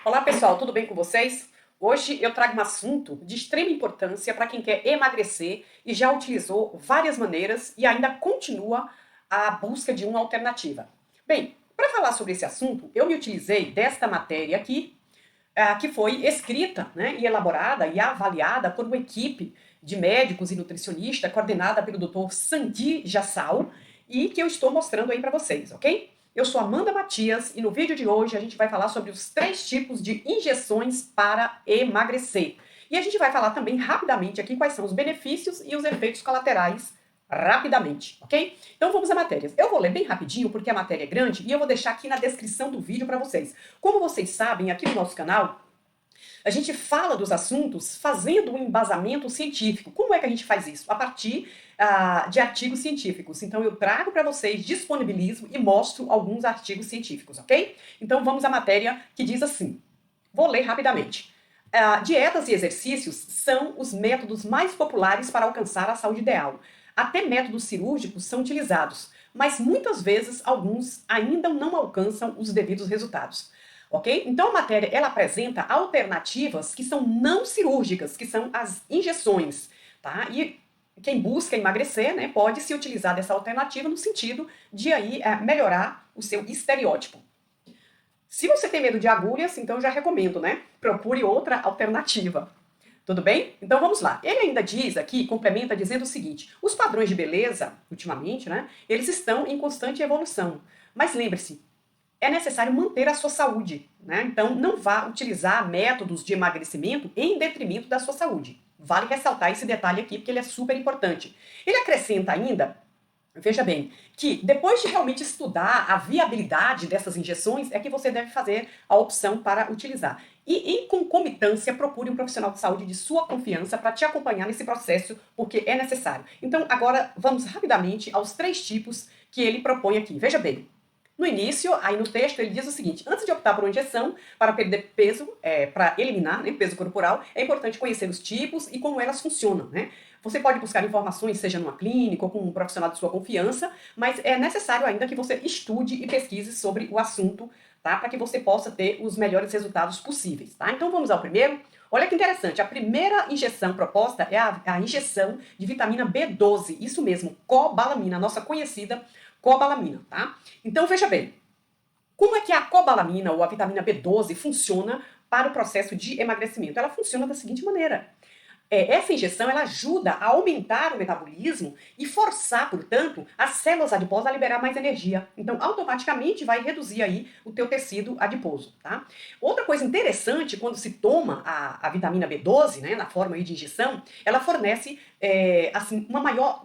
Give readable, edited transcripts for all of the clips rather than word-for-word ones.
Olá pessoal, tudo bem com vocês? Hoje eu trago um assunto de extrema importância para quem quer emagrecer e já utilizou várias maneiras e ainda continua a busca de uma alternativa. Bem, para falar sobre esse assunto, eu me utilizei desta matéria aqui, que foi escrita, né, e elaborada e avaliada por uma equipe de médicos e nutricionistas coordenada pelo Dr. Sandi Jassal e que eu estou mostrando aí para vocês, ok? Eu sou Amanda Matias e no vídeo de hoje a gente vai falar sobre os 3 tipos de injeções para emagrecer. E a gente vai falar também rapidamente aqui quais são os benefícios e os efeitos colaterais rapidamente, ok? Então vamos à matéria. Eu vou ler bem rapidinho porque a matéria é grande e eu vou deixar aqui na descrição do vídeo para vocês. Como vocês sabem, aqui no nosso canal, a gente fala dos assuntos fazendo um embasamento científico. Como é que a gente faz isso? A partir de artigos científicos. Então eu trago para vocês, disponibilizo e mostro alguns artigos científicos, ok? Então vamos à matéria que diz assim. Vou ler rapidamente. Dietas e exercícios são os métodos mais populares para alcançar a saúde ideal. Até métodos cirúrgicos são utilizados, mas muitas vezes alguns ainda não alcançam os devidos resultados. Ok? Então a matéria ela apresenta alternativas que são não cirúrgicas, que são as injeções, tá? E quem busca emagrecer, né, pode se utilizar dessa alternativa no sentido de aí melhorar o seu estereótipo. Se você tem medo de agulhas, então eu já recomendo, né? Procure outra alternativa. Tudo bem? Então vamos lá. Ele ainda diz aqui, complementa dizendo o seguinte: os padrões de beleza, ultimamente, né, eles estão em constante evolução. Mas lembre-se, é necessário manter a sua saúde, né? Então não vá utilizar métodos de emagrecimento em detrimento da sua saúde. Vale ressaltar esse detalhe aqui porque ele é super importante. Ele acrescenta ainda, veja bem, que depois de realmente estudar a viabilidade dessas injeções, é que você deve fazer a opção para utilizar. E, em concomitância, procure um profissional de saúde de sua confiança para te acompanhar nesse processo, porque é necessário. Então, agora, vamos rapidamente aos 3 tipos que ele propõe aqui. Veja bem, no início, aí no texto, ele diz o seguinte: antes de optar por uma injeção para perder peso, para eliminar, né, peso corporal, é importante conhecer os tipos e como elas funcionam, né? Você pode buscar informações, seja numa clínica ou com um profissional de sua confiança, mas é necessário ainda que você estude e pesquise sobre o assunto, tá? Para que você possa ter os melhores resultados possíveis, tá? Então vamos ao primeiro. Olha que interessante, a primeira injeção proposta é a injeção de vitamina B12, isso mesmo, cobalamina, a nossa conhecida cobalamina, tá? Então veja bem, como é que a cobalamina ou a vitamina B12 funciona para o processo de emagrecimento? Ela funciona da seguinte maneira: essa injeção ela ajuda a aumentar o metabolismo e forçar, portanto, as células adiposas a liberar mais energia. Então, automaticamente vai reduzir aí o teu tecido adiposo, tá? Outra coisa interessante, quando se toma a vitamina B12, né, na forma aí de injeção, ela fornece assim, uma maior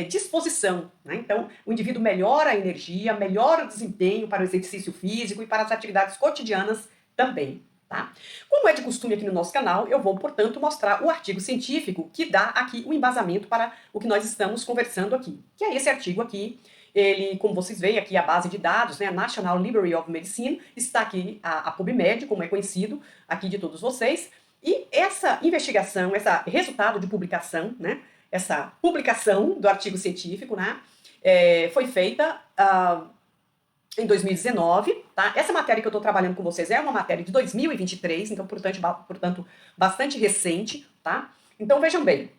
disposição, né? Então, o indivíduo melhora a energia, melhora o desempenho para o exercício físico e para as atividades cotidianas também. Tá? Como é de costume aqui no nosso canal, eu vou, portanto, mostrar o artigo científico que dá aqui o embasamento para o que nós estamos conversando aqui. Que é esse artigo aqui. Ele, como vocês veem aqui, a base de dados, né, a National Library of Medicine, está aqui a PubMed, como é conhecido aqui de todos vocês. E essa investigação, esse resultado de publicação, né, essa publicação do artigo científico, né, foi feita em 2019, tá? Essa matéria que eu estou trabalhando com vocês é uma matéria de 2023, então, portanto, bastante recente, tá? Então, vejam bem,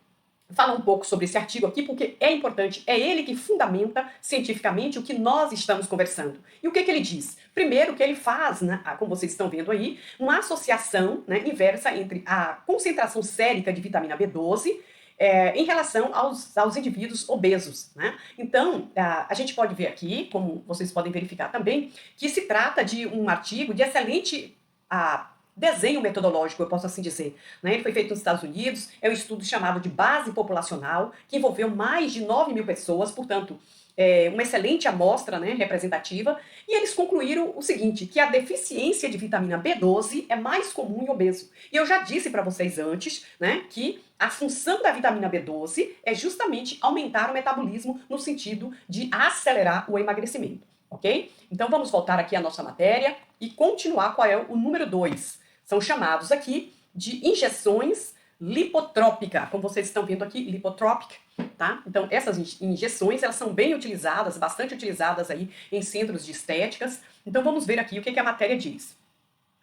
falar um pouco sobre esse artigo aqui, porque é importante, é ele que fundamenta cientificamente o que nós estamos conversando. E o que ele diz? Primeiro, que ele faz, né, como vocês estão vendo aí, uma associação, né, inversa entre a concentração sérica de vitamina B12 em relação aos indivíduos obesos, né? Então, a gente pode ver aqui, como vocês podem verificar também, que se trata de um artigo de excelente desenho metodológico, eu posso assim dizer, né? Ele foi feito nos Estados Unidos, é um estudo chamado de base populacional, que envolveu mais de 9 mil pessoas, portanto, uma excelente amostra, né, representativa, e eles concluíram o seguinte, que a deficiência de vitamina B12 é mais comum em obeso. E eu já disse para vocês antes, né, que a função da vitamina B12 é justamente aumentar o metabolismo no sentido de acelerar o emagrecimento, ok? Então vamos voltar aqui à nossa matéria e continuar qual é o número 2. São chamados aqui de injeções lipotrópica, como vocês estão vendo aqui, lipotrópica, tá? Então essas injeções, elas são bem utilizadas, bastante utilizadas aí em centros de estéticas. Então vamos ver aqui o que a matéria diz.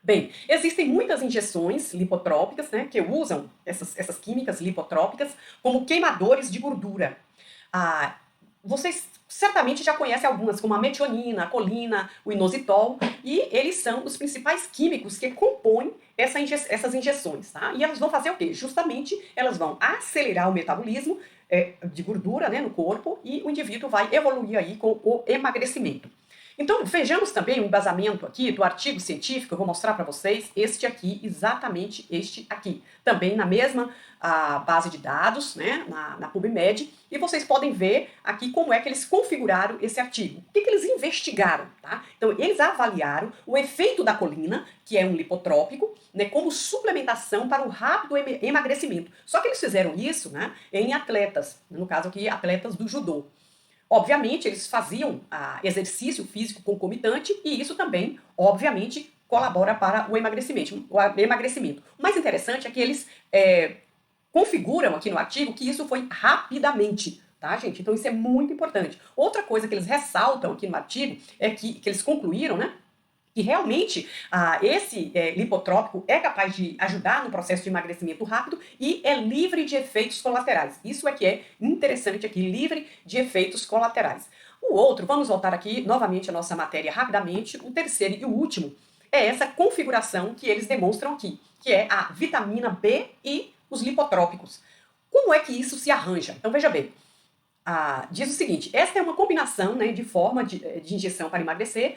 Bem, existem muitas injeções lipotrópicas, né, que usam essas químicas lipotrópicas como queimadores de gordura. Ah, vocês certamente já conhecem algumas, como a metionina, a colina, o inositol, e eles são os principais químicos que compõem essas injeções, tá? E elas vão fazer o quê? Justamente, elas vão acelerar o metabolismo de gordura, né, no corpo, e o indivíduo vai evoluir aí com o emagrecimento. Então, vejamos também o embasamento aqui do artigo científico, eu vou mostrar para vocês este aqui, exatamente este aqui. Também na mesma base de dados, né, na PubMed, e vocês podem ver aqui como é que eles configuraram esse artigo. O que eles investigaram, tá? Então, eles avaliaram o efeito da colina, que é um lipotrópico, né, como suplementação para o rápido emagrecimento. Só que eles fizeram isso, né, em atletas, no caso aqui, atletas do judô. Obviamente, eles faziam exercício físico concomitante e isso também, obviamente, colabora para o emagrecimento. O mais interessante é que eles configuram aqui no artigo que isso foi rapidamente, tá, gente? Então isso é muito importante. Outra coisa que eles ressaltam aqui no artigo é que eles concluíram, né? Que realmente esse lipotrópico é capaz de ajudar no processo de emagrecimento rápido e é livre de efeitos colaterais. Isso é que é interessante aqui, livre de efeitos colaterais. O outro, vamos voltar aqui novamente à nossa matéria rapidamente, o terceiro e o último é essa configuração que eles demonstram aqui, que é a vitamina B e os lipotrópicos. Como é que isso se arranja? Então veja bem, diz o seguinte, esta é uma combinação, né, de forma de injeção para emagrecer,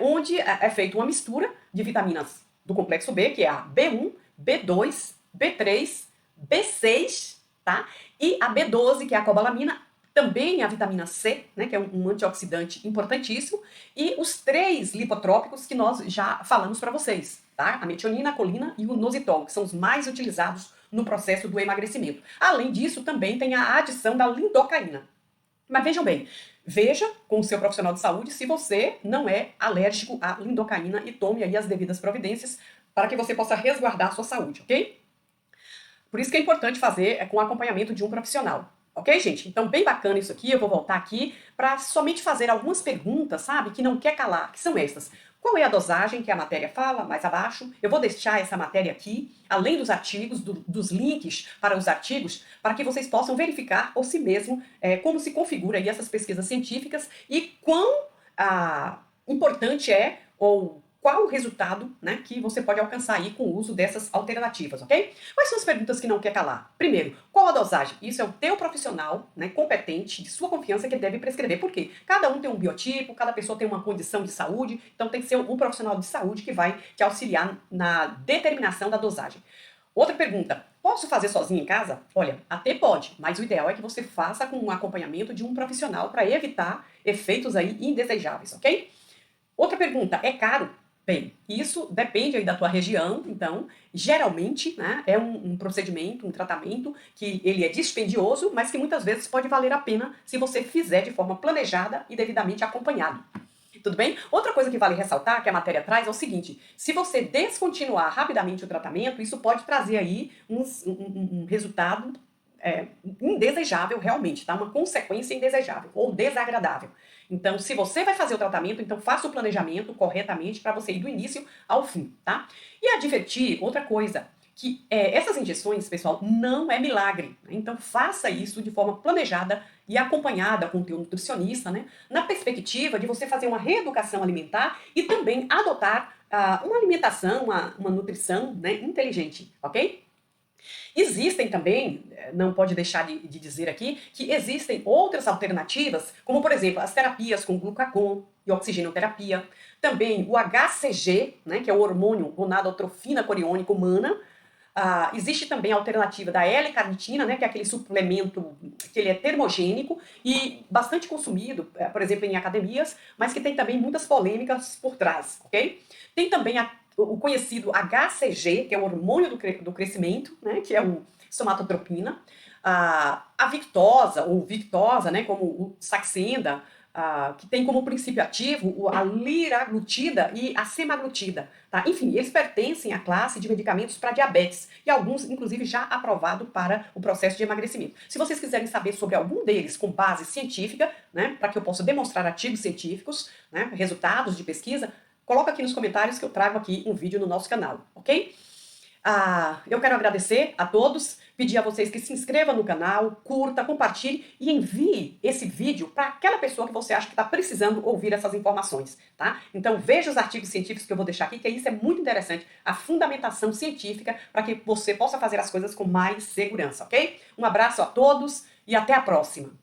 onde é feita uma mistura de vitaminas do complexo B, que é a B1, B2, B3, B6, tá? E a B12, que é a cobalamina, também a vitamina C, né, que é um antioxidante importantíssimo, e os 3 lipotrópicos que nós já falamos para vocês, tá? A metionina, a colina e o inositol, que são os mais utilizados no processo do emagrecimento. Além disso, também tem a adição da lidocaína. Mas vejam bem, veja com o seu profissional de saúde se você não é alérgico à lidocaína e tome aí as devidas providências para que você possa resguardar a sua saúde, ok? Por isso que é importante fazer com acompanhamento de um profissional. Ok, gente? Então, bem bacana isso aqui. Eu vou voltar aqui para somente fazer algumas perguntas, sabe? Que não quer calar, que são estas. Qual é a dosagem que a matéria fala mais abaixo? Eu vou deixar essa matéria aqui, além dos artigos, dos links para os artigos, para que vocês possam verificar por si mesmo como se configura aí essas pesquisas científicas e quão importante é ou qual o resultado, né, que você pode alcançar aí com o uso dessas alternativas, ok? Quais são as perguntas que não quer calar? Primeiro, qual a dosagem? Isso é o teu profissional, né, competente, de sua confiança, que deve prescrever. Por quê? Cada um tem um biotipo, cada pessoa tem uma condição de saúde, então tem que ser um profissional de saúde que vai te auxiliar na determinação da dosagem. Outra pergunta, posso fazer sozinho em casa? Olha, até pode, mas o ideal é que você faça com um acompanhamento de um profissional para evitar efeitos aí indesejáveis, ok? Outra pergunta, é caro? Bem, isso depende aí da tua região, então, geralmente, né, é um procedimento, um tratamento que ele é dispendioso, mas que muitas vezes pode valer a pena se você fizer de forma planejada e devidamente acompanhado. Tudo bem? Outra coisa que vale ressaltar, que a matéria traz, é o seguinte, se você descontinuar rapidamente o tratamento, isso pode trazer aí um resultado indesejável realmente, tá? Uma consequência indesejável ou desagradável. Então, se você vai fazer o tratamento, então faça o planejamento corretamente para você ir do início ao fim, tá? E advertir, outra coisa, que essas injeções, pessoal, não é milagre. Né? Então, faça isso de forma planejada e acompanhada com o teu nutricionista, né? Na perspectiva de você fazer uma reeducação alimentar e também adotar uma alimentação, uma nutrição, né, inteligente, ok? Existem também, não pode deixar de dizer aqui, que existem outras alternativas, como por exemplo as terapias com glucagon e oxigenoterapia, também o HCG, né, que é o hormônio gonadotrofina coriônica humana. Existe também a alternativa da L-carnitina, né, que é aquele suplemento que ele é termogênico e bastante consumido, por exemplo, em academias, mas que tem também muitas polêmicas por trás, ok? Tem também o conhecido HCG, que é o hormônio do crescimento, né, que é o somatotropina, a Victoza, ou Victoza, né, como o Saxenda, que tem como princípio ativo a liraglutida e a semaglutida. Tá? Enfim, eles pertencem à classe de medicamentos para diabetes e alguns, inclusive, já aprovados para o processo de emagrecimento. Se vocês quiserem saber sobre algum deles com base científica, né, para que eu possa demonstrar artigos científicos, né, resultados de pesquisa, coloca aqui nos comentários que eu trago aqui um vídeo no nosso canal, ok? Eu quero agradecer a todos, pedir a vocês que se inscrevam no canal, curta, compartilhe e envie esse vídeo para aquela pessoa que você acha que está precisando ouvir essas informações, tá? Então veja os artigos científicos que eu vou deixar aqui, que isso é muito interessante, a fundamentação científica para que você possa fazer as coisas com mais segurança, ok? Um abraço a todos e até a próxima!